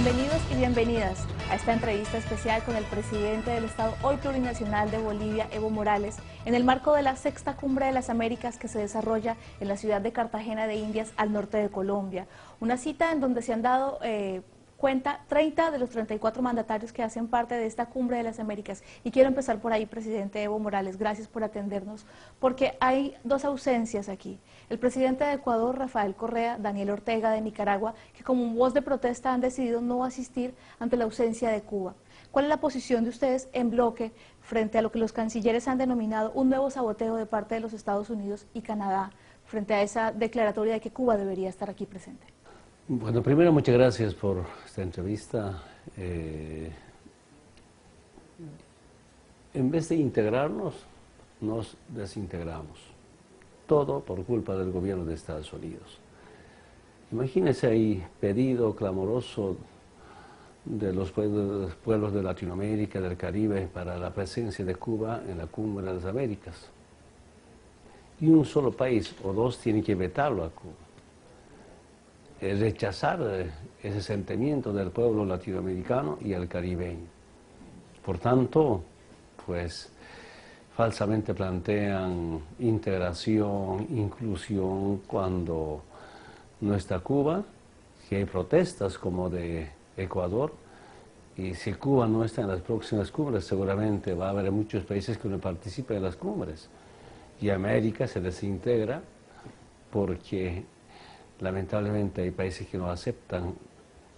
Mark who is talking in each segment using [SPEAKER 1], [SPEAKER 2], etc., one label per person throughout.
[SPEAKER 1] Bienvenidos y bienvenidas a esta entrevista especial con el presidente del Estado hoy plurinacional de Bolivia, Evo Morales, en el marco de la Sexta Cumbre de las Américas que se desarrolla en la ciudad de Cartagena de Indias, al norte de Colombia. Una cita en donde se han dado cuenta 30 de los 34 mandatarios que hacen parte de esta Cumbre de las Américas. Y quiero empezar por ahí, presidente Evo Morales, gracias por atendernos, porque hay dos ausencias aquí. El presidente de Ecuador, Rafael Correa, Daniel Ortega de Nicaragua, que como voz de protesta han decidido no asistir ante la ausencia de Cuba. ¿Cuál es la posición de ustedes en bloque frente a lo que los cancilleres han denominado un nuevo saboteo de parte de los Estados Unidos y Canadá frente a esa declaratoria de que Cuba debería estar aquí presente?
[SPEAKER 2] Bueno, primero muchas gracias por esta entrevista. En vez de integrarnos, nos desintegramos. Todo por culpa del gobierno de Estados Unidos. Imagínense ahí pedido clamoroso de los pueblos de Latinoamérica, del Caribe, para la presencia de Cuba en la Cumbre de las Américas. Y un solo país o dos tiene que vetarlo a Cuba. Rechazar ese sentimiento del pueblo latinoamericano y el caribeño. Por tanto, pues falsamente plantean integración, inclusión, cuando no está Cuba, si hay protestas como de Ecuador, y si Cuba no está en las próximas cumbres, seguramente va a haber muchos países que no participen en las cumbres, y América se desintegra porque lamentablemente hay países que no aceptan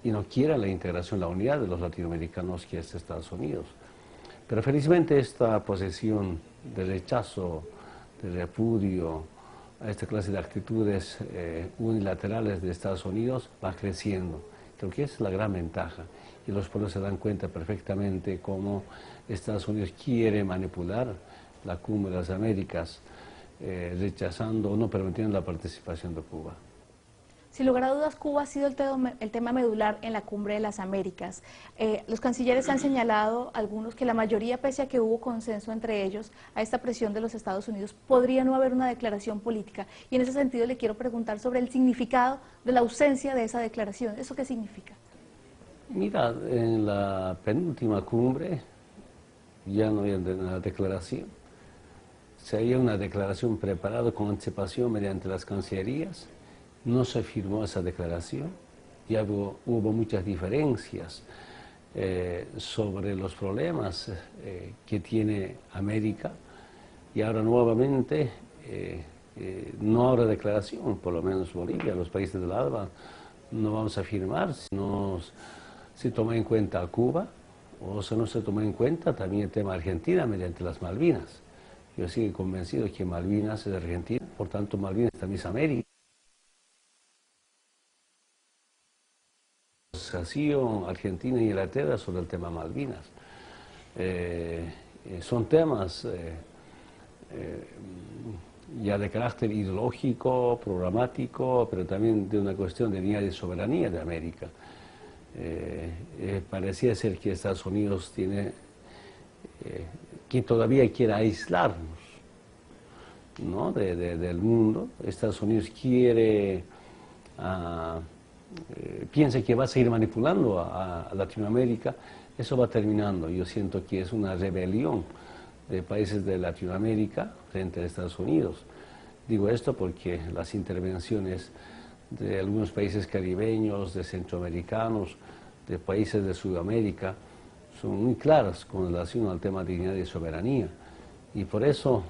[SPEAKER 2] y no quieren la integración, la unidad de los latinoamericanos que es Estados Unidos. Pero felizmente esta posición de rechazo, de repudio a esta clase de actitudes unilaterales de Estados Unidos va creciendo. Creo que esa es la gran ventaja y los pueblos se dan cuenta perfectamente cómo Estados Unidos quiere manipular la Cumbre de las Américas, rechazando o no permitiendo la participación de Cuba.
[SPEAKER 1] Sin lugar a dudas, Cuba ha sido el tema medular en la Cumbre de las Américas. Los cancilleres han señalado, algunos, que la mayoría, pese a que hubo consenso entre ellos, a esta presión de los Estados Unidos, podría no haber una declaración política. Y en ese sentido le quiero preguntar sobre el significado de la ausencia de esa declaración. ¿Eso qué significa?
[SPEAKER 2] Mira, en la penúltima cumbre ya no había una declaración. Se había una declaración preparada con anticipación mediante las cancillerías. No se firmó esa declaración, ya hubo muchas diferencias sobre los problemas que tiene América y ahora nuevamente no habrá declaración, por lo menos Bolivia, los países del ALBA no vamos a firmar si no se toma en cuenta a Cuba o si no se toma en cuenta también el tema de Argentina mediante las Malvinas. Yo sigo convencido que Malvinas es Argentina, por tanto Malvinas también es América. Argentina e Inglaterra sobre el tema Malvinas. Son temas ya de carácter ideológico, programático, pero también de una cuestión de unidad y soberanía de América. Parecía ser que Estados Unidos tiene, que todavía quiere aislarnos, ¿no? del mundo. Estados Unidos quiere piensa que va a seguir manipulando a Latinoamérica, eso va terminando. Yo siento que es una rebelión de países de Latinoamérica frente a Estados Unidos. Digo esto porque las intervenciones de algunos países caribeños, de centroamericanos, de países de Sudamérica, son muy claras con relación al tema de dignidad y soberanía. Y por eso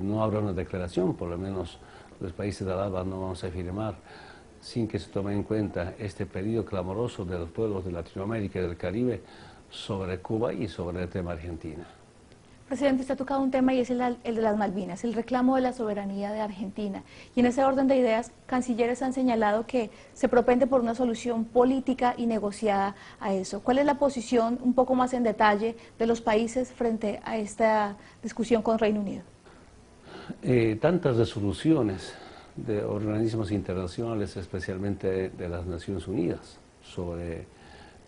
[SPEAKER 2] no habrá una declaración, por lo menos los países de ALBA no vamos a firmar sin que se tome en cuenta este pedido clamoroso de los pueblos de Latinoamérica y del Caribe sobre Cuba y sobre el tema Argentina.
[SPEAKER 1] Presidente, usted ha tocado un tema y es el de las Malvinas, el reclamo de la soberanía de Argentina. Y en ese orden de ideas, cancilleres han señalado que se propende por una solución política y negociada a eso. ¿Cuál es la posición, un poco más en detalle, de los países frente a esta discusión con Reino Unido?
[SPEAKER 2] Tantas resoluciones de organismos internacionales, especialmente de las Naciones Unidas, sobre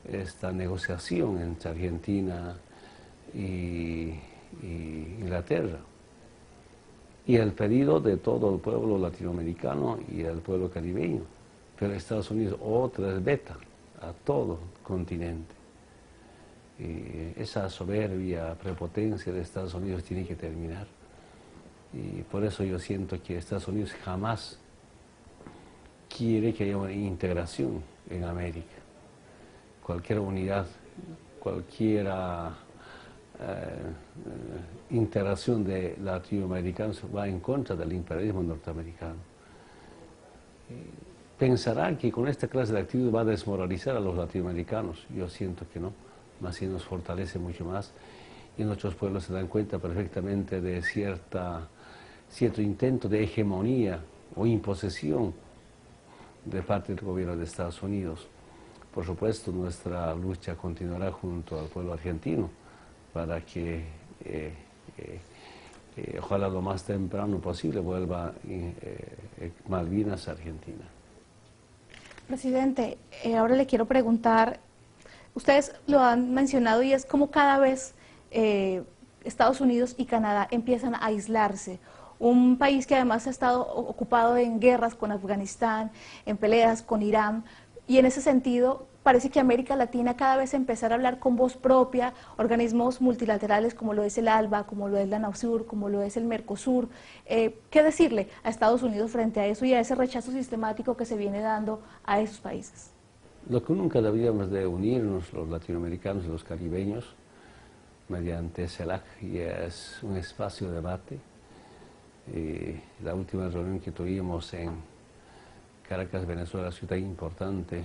[SPEAKER 2] esta negociación entre Argentina y Inglaterra, y el pedido de todo el pueblo latinoamericano y el pueblo caribeño, pero Estados Unidos otra vez veta a todo el continente. Y esa soberbia, prepotencia de Estados Unidos tiene que terminar. Y por eso yo siento que Estados Unidos jamás quiere que haya una integración en América. Cualquier unidad, cualquier integración de latinoamericanos va en contra del imperialismo norteamericano. Pensará que con esta clase de actitud va a desmoralizar a los latinoamericanos. Yo siento que no, más bien nos fortalece mucho más y nuestros pueblos se dan cuenta perfectamente de cierto intento de hegemonía o imposición de parte del gobierno de Estados Unidos. Por supuesto, nuestra lucha continuará junto al pueblo argentino para que ojalá lo más temprano posible vuelva Malvinas a Argentina.
[SPEAKER 1] Presidente, ahora le quiero preguntar, ustedes lo han mencionado y es como cada vez Estados Unidos y Canadá empiezan a aislarse. Un país que además ha estado ocupado en guerras con Afganistán, en peleas con Irán, y en ese sentido parece que América Latina cada vez empezar a hablar con voz propia, organismos multilaterales como lo es el ALBA, como lo es la UNASUR, como lo es el Mercosur. ¿Qué decirle a Estados Unidos frente a eso y a ese rechazo sistemático que se viene dando a esos países?
[SPEAKER 2] Lo que nunca deberíamos de unirnos los latinoamericanos y los caribeños mediante CELAC, y es un espacio de debate. La última reunión que tuvimos en Caracas, Venezuela, ciudad importante,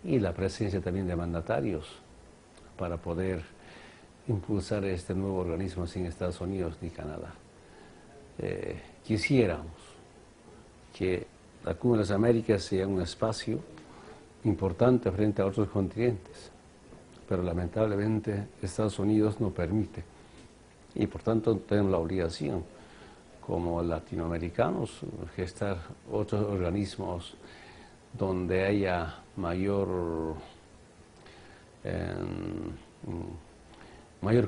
[SPEAKER 2] y la presencia también de mandatarios para poder impulsar este nuevo organismo sin Estados Unidos ni Canadá. Quisiéramos que la Cumbre de las Américas sea un espacio importante frente a otros continentes, pero lamentablemente Estados Unidos no permite, y por tanto tenemos la obligación como latinoamericanos gestar otros organismos donde haya mayor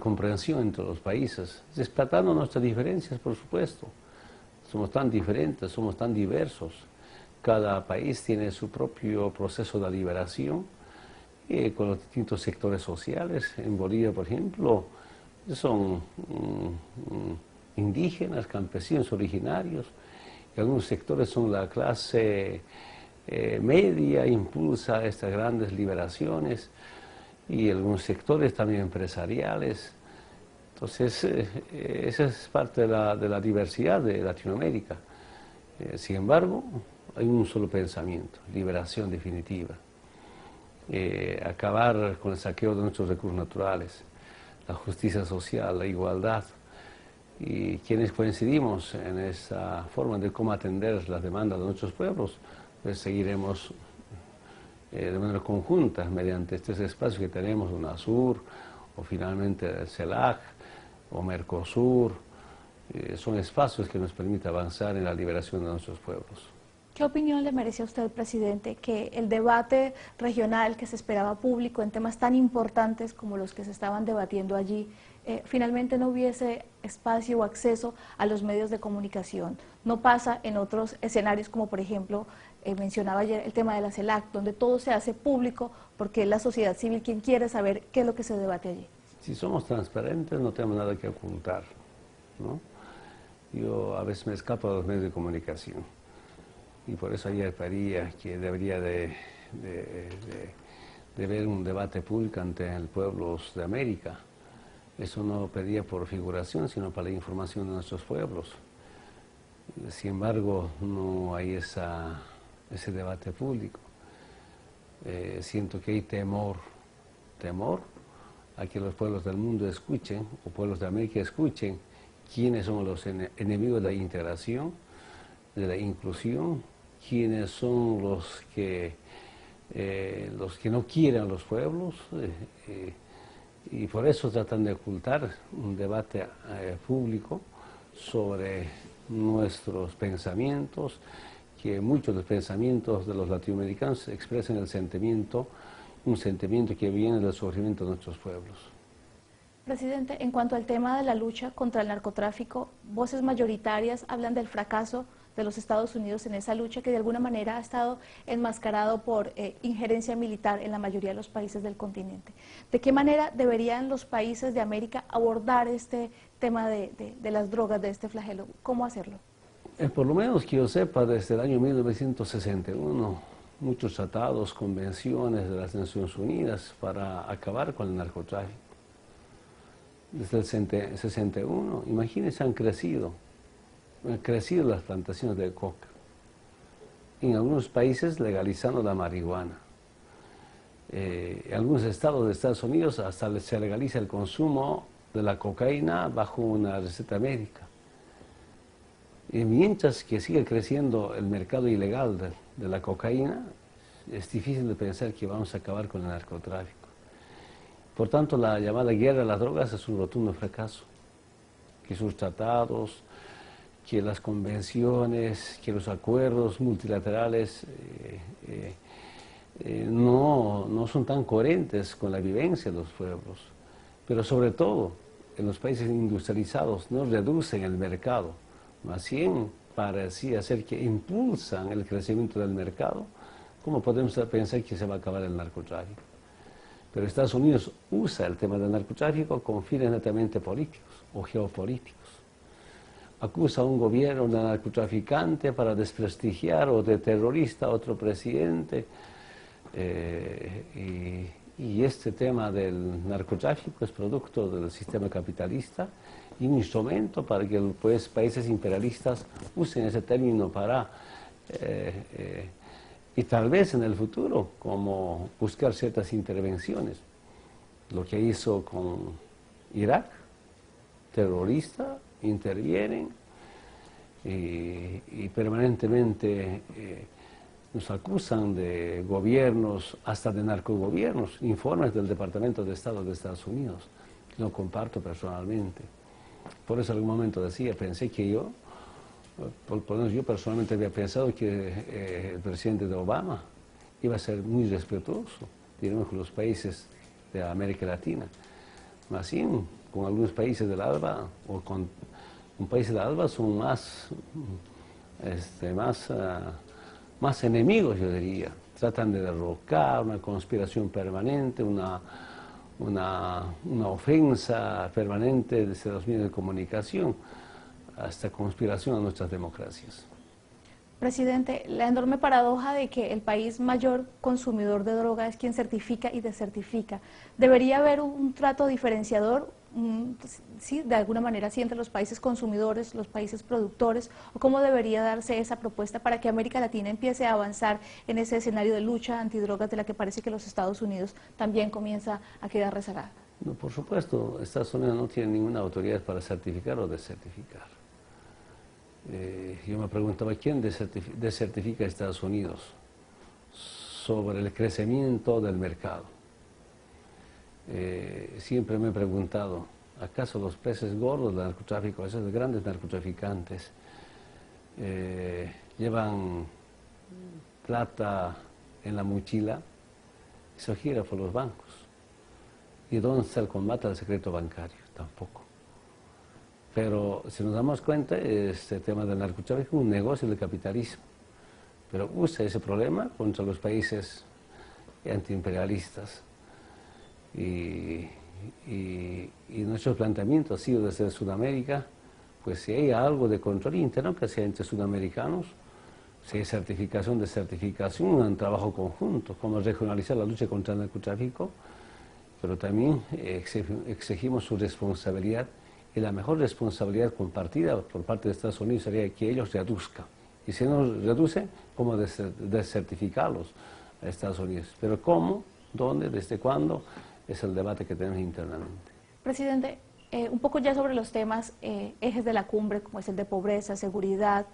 [SPEAKER 2] comprensión entre los países, respetando nuestras diferencias, por supuesto. Somos tan diferentes, somos tan diversos. Cada país tiene su propio proceso de liberación con los distintos sectores sociales. En Bolivia, por ejemplo, son indígenas, campesinos originarios, y algunos sectores son la clase media, impulsa estas grandes liberaciones, y algunos sectores también empresariales. Entonces, esa es parte de la diversidad de Latinoamérica. Sin embargo, hay un solo pensamiento: liberación definitiva. Acabar con el saqueo de nuestros recursos naturales, la justicia social, la igualdad. Y quienes coincidimos en esa forma de cómo atender las demandas de nuestros pueblos, pues seguiremos de manera conjunta mediante estos espacios que tenemos, UNASUR, o finalmente el CELAC, o Mercosur. Son espacios que nos permiten avanzar en la liberación de nuestros pueblos.
[SPEAKER 1] ¿Qué opinión le merece a usted, presidente, que el debate regional que se esperaba público en temas tan importantes como los que se estaban debatiendo allí, finalmente no hubiese espacio o acceso a los medios de comunicación? No pasa en otros escenarios como, por ejemplo, mencionaba ayer el tema de la CELAC, donde todo se hace público porque es la sociedad civil quien quiere saber qué es lo que se debate allí.
[SPEAKER 2] Si somos transparentes, no tenemos nada que ocultar, ¿no? Yo a veces me escapo de los medios de comunicación, y por eso ayer pedía que debería de ver un debate público ante el pueblo de América. Eso no pedía por figuración, sino para la información de nuestros pueblos. Sin embargo, no hay ese debate público. Siento que hay temor a que los pueblos del mundo escuchen, o pueblos de América escuchen, quiénes son los enemigos de la integración, de la inclusión, quiénes son los que no quieren a los pueblos, y por eso tratan de ocultar un debate público sobre nuestros pensamientos, que muchos de los pensamientos de los latinoamericanos expresan un sentimiento que viene del sufrimiento de nuestros pueblos.
[SPEAKER 1] Presidente, en cuanto al tema de la lucha contra el narcotráfico, voces mayoritarias hablan del fracaso de los Estados Unidos en esa lucha que de alguna manera ha estado enmascarado por injerencia militar en la mayoría de los países del continente. ¿De qué manera deberían los países de América abordar este tema de las drogas, de este flagelo? ¿Cómo hacerlo?
[SPEAKER 2] Por lo menos que yo sepa, desde el año 1961, muchos tratados, convenciones de las Naciones Unidas para acabar con el narcotráfico. Desde el 61, imagínense, han crecido las plantaciones de coca. En algunos países legalizando la marihuana. En algunos estados de Estados Unidos hasta se legaliza el consumo de la cocaína bajo una receta médica. Y mientras que sigue creciendo el mercado ilegal de la cocaína, es difícil de pensar que vamos a acabar con el narcotráfico. Por tanto, la llamada guerra a las drogas es un rotundo fracaso. Que sus tratados, que las convenciones, que los acuerdos multilaterales no son tan coherentes con la vivencia de los pueblos. Pero sobre todo, en los países industrializados no reducen el mercado, más bien parecía ser que impulsan el crecimiento del mercado. ¿Cómo podemos pensar que se va a acabar el narcotráfico? Pero Estados Unidos usa el tema del narcotráfico con fines netamente políticos o geopolíticos. Acusa a un gobierno de narcotraficante para desprestigiar o de terrorista a otro presidente. Y este tema del narcotráfico es producto del sistema capitalista y un instrumento para que pues, países imperialistas usen ese término para, y tal vez en el futuro, como buscar ciertas intervenciones. Lo que hizo con Irak, terroristas intervienen y permanentemente nos acusan de gobiernos, hasta de narcogobiernos, informes del Departamento de Estado de Estados Unidos, que no comparto personalmente. Por eso en algún momento pensé que yo, por lo menos yo personalmente había pensado que el presidente de Obama iba a ser muy respetuoso, digamos, con los países de América Latina. Más bien, con algunos países del ALBA, o con un país del ALBA son más enemigos, yo diría. Tratan de derrocar, una conspiración permanente, una ofensa permanente desde los medios de comunicación, hasta conspiración a nuestras democracias.
[SPEAKER 1] Presidente, la enorme paradoja de que el país mayor consumidor de droga es quien certifica y desertifica. ¿Debería haber un trato diferenciador, sí, de alguna manera, sí, entre los países consumidores, los países productores? ¿O cómo debería darse esa propuesta para que América Latina empiece a avanzar en ese escenario de lucha antidrogas de la que parece que los Estados Unidos también comienza a quedar rezagada?
[SPEAKER 2] No, por supuesto, Estados Unidos no tiene ninguna autoridad para certificar o desertificar. Yo me preguntaba, ¿quién desertifica a Estados Unidos sobre el crecimiento del mercado? Siempre me he preguntado, ¿acaso los peces gordos del narcotráfico, esos grandes narcotraficantes, llevan plata en la mochila? Eso gira por los bancos. ¿Y dónde está el combate al secreto bancario? Tampoco. Pero si nos damos cuenta, este tema del narcotráfico es un negocio del capitalismo, pero usa ese problema contra los países antiimperialistas. Y nuestro planteamiento ha sido desde Sudamérica, pues si hay algo de control interno que sea entre sudamericanos, si hay certificación, desertificación, un trabajo conjunto, como regionalizar la lucha contra el narcotráfico, pero también exigimos su responsabilidad. Y la mejor responsabilidad compartida por parte de Estados Unidos sería que ellos reduzcan. Y si no reducen, ¿cómo desertificarlos a Estados Unidos? Pero ¿cómo? ¿Dónde? ¿Desde cuándo? Es el debate que tenemos internamente.
[SPEAKER 1] Presidente, un poco ya sobre los temas, ejes de la cumbre, como es el de pobreza, seguridad,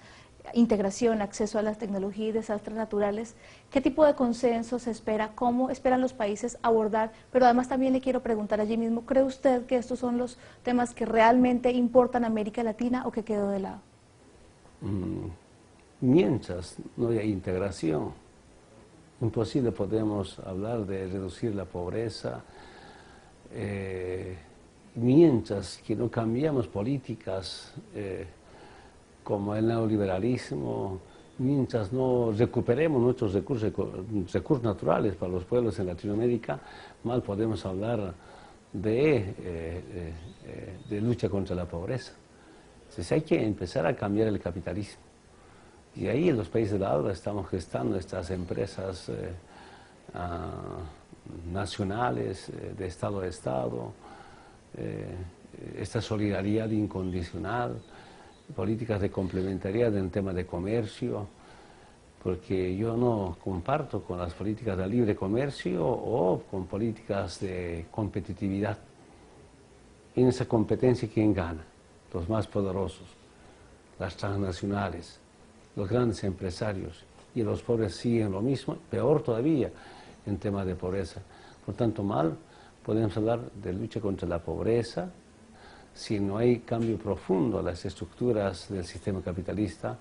[SPEAKER 1] integración, acceso a las tecnologías y desastres naturales. ¿Qué tipo de consenso se espera? ¿Cómo esperan los países abordar? Pero además también le quiero preguntar allí mismo, ¿cree usted que estos son los temas que realmente importan a América Latina o que quedó de lado?
[SPEAKER 2] Mientras no haya integración, imposible podemos hablar de reducir la pobreza. Mientras que no cambiamos políticas como el neoliberalismo, mientras no recuperemos nuestros recursos naturales para los pueblos en Latinoamérica, mal podemos hablar de lucha contra la pobreza. Entonces hay que empezar a cambiar el capitalismo. Y ahí en los países de la habla estamos gestando estas empresas nacionales, de Estado a Estado, esta solidaridad incondicional, políticas de complementariedad en tema de comercio, porque yo no comparto con las políticas de libre comercio o con políticas de competitividad. En esa competencia, ¿quién gana? Los más poderosos, las transnacionales, los grandes empresarios, y los pobres siguen lo mismo, peor todavía en temas de pobreza. Por tanto, mal podemos hablar de lucha contra la pobreza si no hay cambio profundo a las estructuras del sistema capitalista.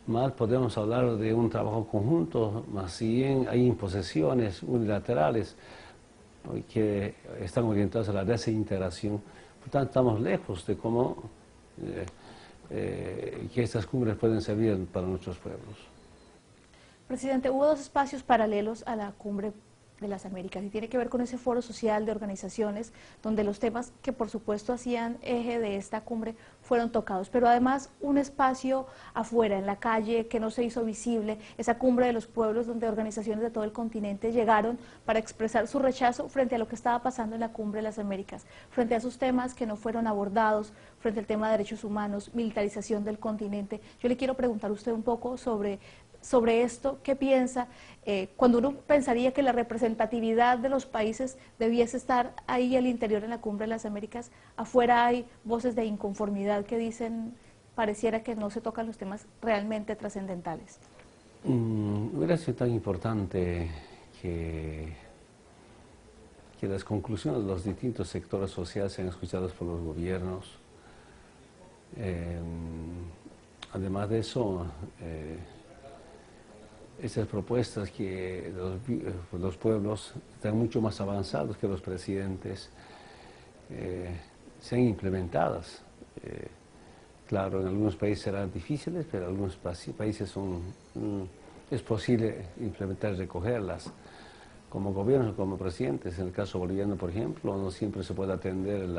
[SPEAKER 2] Mal podemos hablar de un trabajo conjunto, más bien hay imposiciones unilaterales que están orientadas a la desintegración. Por tanto, estamos lejos de cómo que estas cumbres pueden servir para nuestros pueblos.
[SPEAKER 1] Presidente, hubo dos espacios paralelos a la cumbre de las Américas y tiene que ver con ese foro social de organizaciones donde los temas que por supuesto hacían eje de esta cumbre fueron tocados, pero además un espacio afuera, en la calle, que no se hizo visible, esa cumbre de los pueblos donde organizaciones de todo el continente llegaron para expresar su rechazo frente a lo que estaba pasando en la cumbre de las Américas, frente a esos temas que no fueron abordados, frente al tema de derechos humanos, militarización del continente. Yo le quiero preguntar a usted un poco sobre esto, ¿qué piensa? Cuando uno pensaría que la representatividad de los países debiese estar ahí al interior en la cumbre de las Américas, afuera hay voces de inconformidad que dicen, pareciera que no se tocan los temas realmente trascendentales.
[SPEAKER 2] Hubiera sido tan importante que las conclusiones de los distintos sectores sociales sean escuchadas por los gobiernos. Además de eso, esas propuestas que los pueblos están mucho más avanzados que los presidentes, sean implementadas. Claro, en algunos países serán difíciles, pero en algunos países es posible implementar y recogerlas. Como gobiernos, como presidentes, en el caso boliviano, por ejemplo, no siempre se puede atender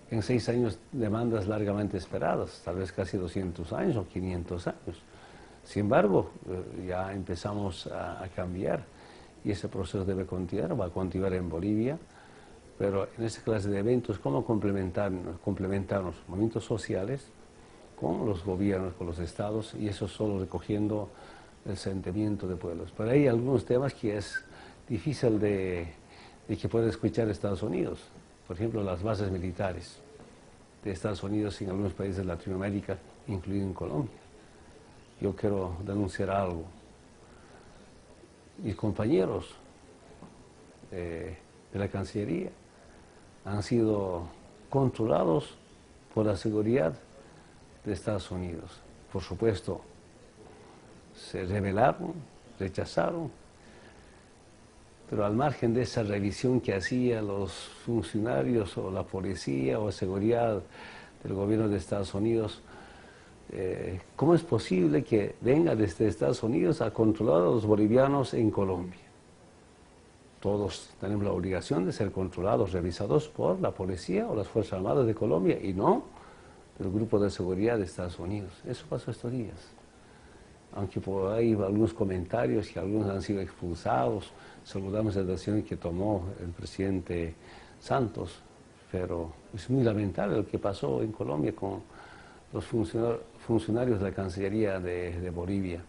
[SPEAKER 2] en 6 años demandas largamente esperadas, tal vez casi 200 años o 500 años. Sin embargo, ya empezamos a cambiar y ese proceso debe continuar, va a continuar en Bolivia, pero en esta clase de eventos, ¿cómo complementar los movimientos sociales con los gobiernos, con los estados, y eso solo recogiendo el sentimiento de pueblos? Pero hay algunos temas que es difícil de que pueda escuchar Estados Unidos, por ejemplo, las bases militares de Estados Unidos en algunos países de Latinoamérica, incluido en Colombia. Yo quiero denunciar algo. Mis compañeros de la Cancillería han sido controlados por la seguridad de Estados Unidos. Por supuesto, se rebelaron, rechazaron, pero al margen de esa revisión que hacían los funcionarios o la policía o seguridad del gobierno de Estados Unidos, ¿cómo es posible que venga desde Estados Unidos a controlar a los bolivianos en Colombia? Todos tenemos la obligación de ser controlados, revisados por la policía o las Fuerzas Armadas de Colombia y no del Grupo de Seguridad de Estados Unidos. Eso pasó estos días. Aunque por ahí hay algunos comentarios que algunos han sido expulsados, saludamos la decisión que tomó el presidente Santos, pero es muy lamentable lo que pasó en Colombia con los funcionarios de la Cancillería de Bolivia,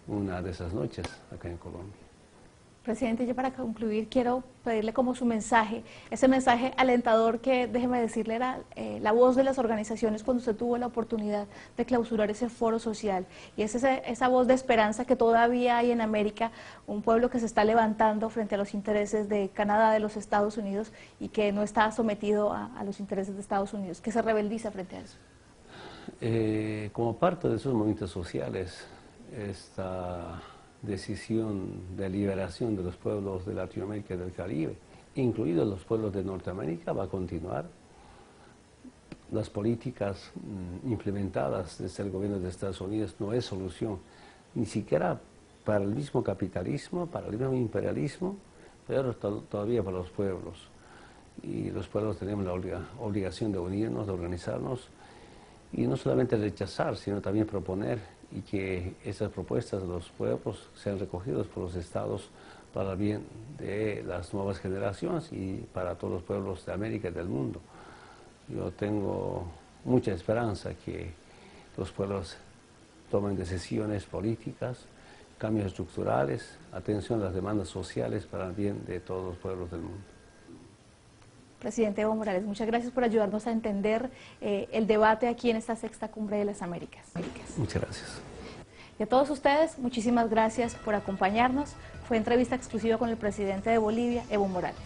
[SPEAKER 2] una de esas noches acá en Colombia.
[SPEAKER 1] Presidente, yo para concluir quiero pedirle como su mensaje, ese mensaje alentador que, déjeme decirle, era la voz de las organizaciones cuando usted tuvo la oportunidad de clausurar ese foro social. Y es esa voz de esperanza que todavía hay en América, un pueblo que se está levantando frente a los intereses de Canadá, de los Estados Unidos, y que no está sometido a los intereses de Estados Unidos, que se rebeldiza frente a eso.
[SPEAKER 2] Como parte de esos movimientos sociales, esta decisión de liberación de los pueblos de Latinoamérica y del Caribe, incluidos los pueblos de Norteamérica, va a continuar. las políticas implementadas desde el gobierno de Estados Unidos no es solución, ni siquiera para el mismo capitalismo, para el mismo imperialismo, pero todavía para los pueblos. Y los pueblos tenemos la obligación de unirnos, de organizarnos, y no solamente rechazar, sino también proponer, y que esas propuestas de los pueblos sean recogidas por los estados para el bien de las nuevas generaciones y para todos los pueblos de América y del mundo. Yo tengo mucha esperanza que los pueblos tomen decisiones políticas, cambios estructurales, atención a las demandas sociales para el bien de todos los pueblos del mundo.
[SPEAKER 1] Presidente Evo Morales, muchas gracias por ayudarnos a entender el debate aquí en esta sexta cumbre de las Américas.
[SPEAKER 2] Muchas gracias.
[SPEAKER 1] Y a todos ustedes, muchísimas gracias por acompañarnos. Fue entrevista exclusiva con el presidente de Bolivia, Evo Morales.